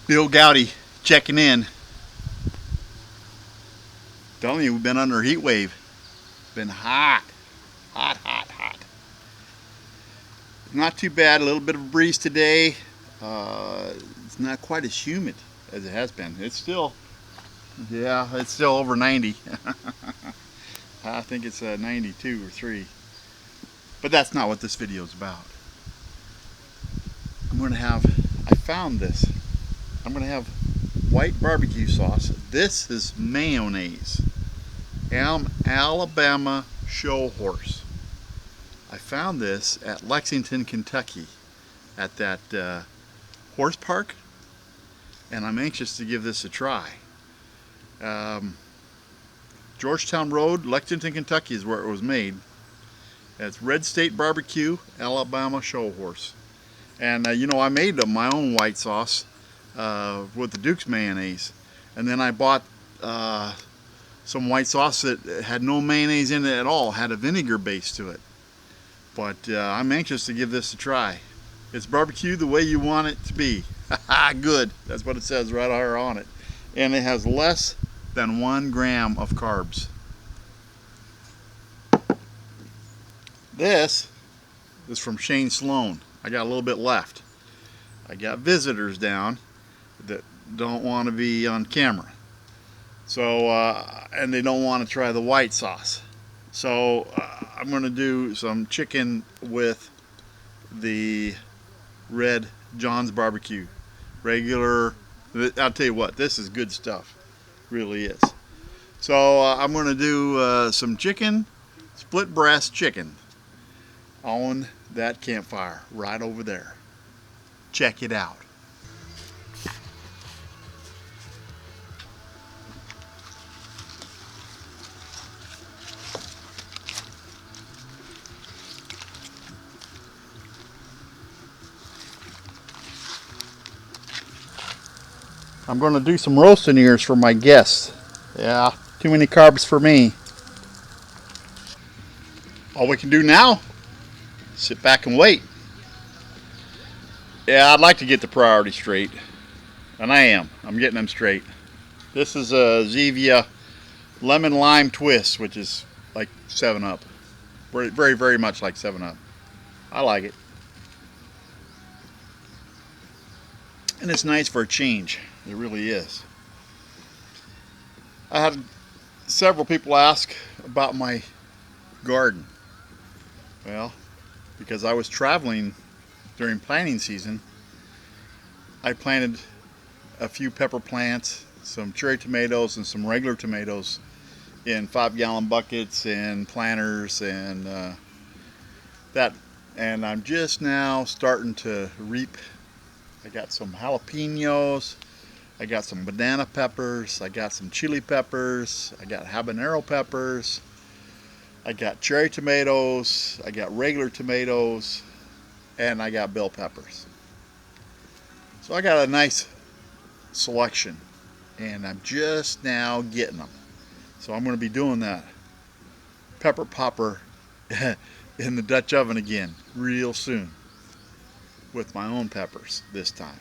Bill Goudy checking in. Telling you, we've been under a heat wave. Been hot. Hot, hot, hot. Not too bad. A little bit of a breeze today. It's not quite as humid as it has been. It's still, yeah, it's still over 90. I think it's 92 or 3. But that's not what this video is about. I found this. I'm going to have white barbecue sauce. This is mayonnaise. Alabama show horse. I found this at Lexington, Kentucky at that horse park, and I'm anxious to give this a try. Georgetown Road, Lexington, Kentucky is where it was made. It's Red State Barbecue, Alabama show horse. And you know, I made my own white sauce with the Duke's mayonnaise, and then I bought some white sauce that had no mayonnaise in it at all, had a vinegar base to it. But I'm anxious to give this a try. It's barbecue the way you want it to be. Good, that's what it says right here on it. And it has less than 1 gram of carbs. This is from Shane Sloan. I got a little bit left. I got visitors down that don't want to be on camera. So, and they don't want to try the white sauce. So, I'm going to do some chicken with the Red John's barbecue. Regular, I'll tell you what, this is good stuff. Really is. So, I'm going to do some chicken, split breast chicken on that campfire right over there. Check it out. I'm going to do some roasting ears for my guests. Yeah, too many carbs for me. All we can do now, sit back and wait. Yeah, I'd like to get the priorities straight. And I am. I'm getting them straight. This is a Zevia Lemon Lime Twist, which is like 7-Up. Very, very, very much like 7-Up. I like it. And it's nice for a change. It really is. I had several people ask about my garden. Well, because I was traveling during planting season, I planted a few pepper plants, some cherry tomatoes, and some regular tomatoes in 5-gallon buckets and planters and that. And I'm just now starting to reap. I got some jalapenos, I got some banana peppers, I got some chili peppers, I got habanero peppers, I got cherry tomatoes, I got regular tomatoes, and I got bell peppers. So I got a nice selection, and I'm just now getting them. So I'm going to be doing that pepper popper in the Dutch oven again real soon with my own peppers this time.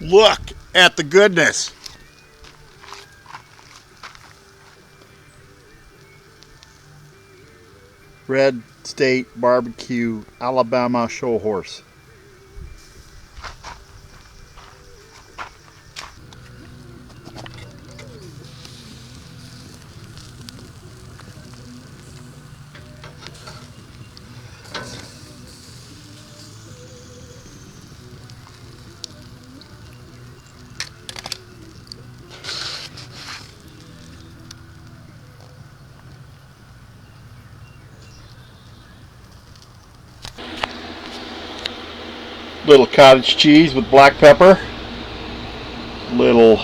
Look at the goodness. Red State Barbecue Alabama Show Horse. Little cottage cheese with black pepper. Little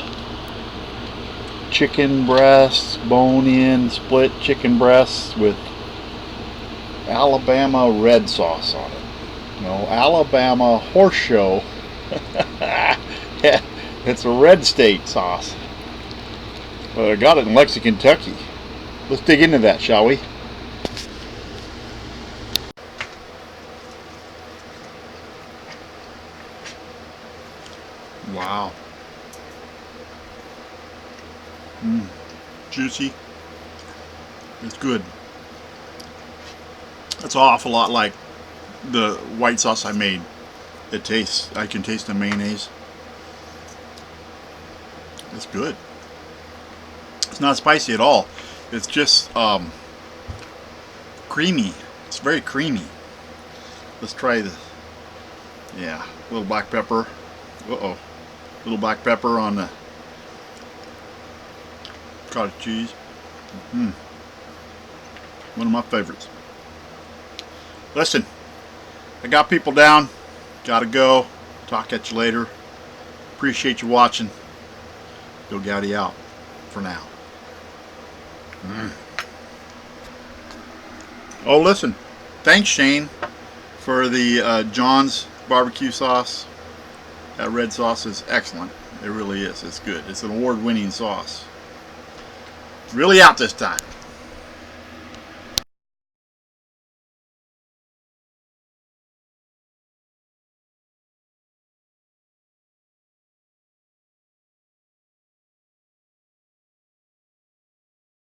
chicken breasts, bone-in split chicken breasts with Alabama red sauce on it. No, Alabama horse show. It's a red state sauce. But I got it in Lexington, Kentucky. Let's dig into that, shall we? Wow. Juicy. It's good. It's an awful lot like the white sauce I made. It tastes, I can taste the mayonnaise. It's good. It's not spicy at all. It's just creamy. It's very creamy. Let's try this. Yeah, a little black pepper. Uh-oh. Little black pepper on the cottage cheese. One of my favorites. Listen, I got people down. Gotta go. Talk at you later. Appreciate you watching. Bill Goudy out for now. Oh, listen. Thanks, Shane, for the John's barbecue sauce. That red sauce is excellent. It really is. It's good. It's an award-winning sauce. Really out this time.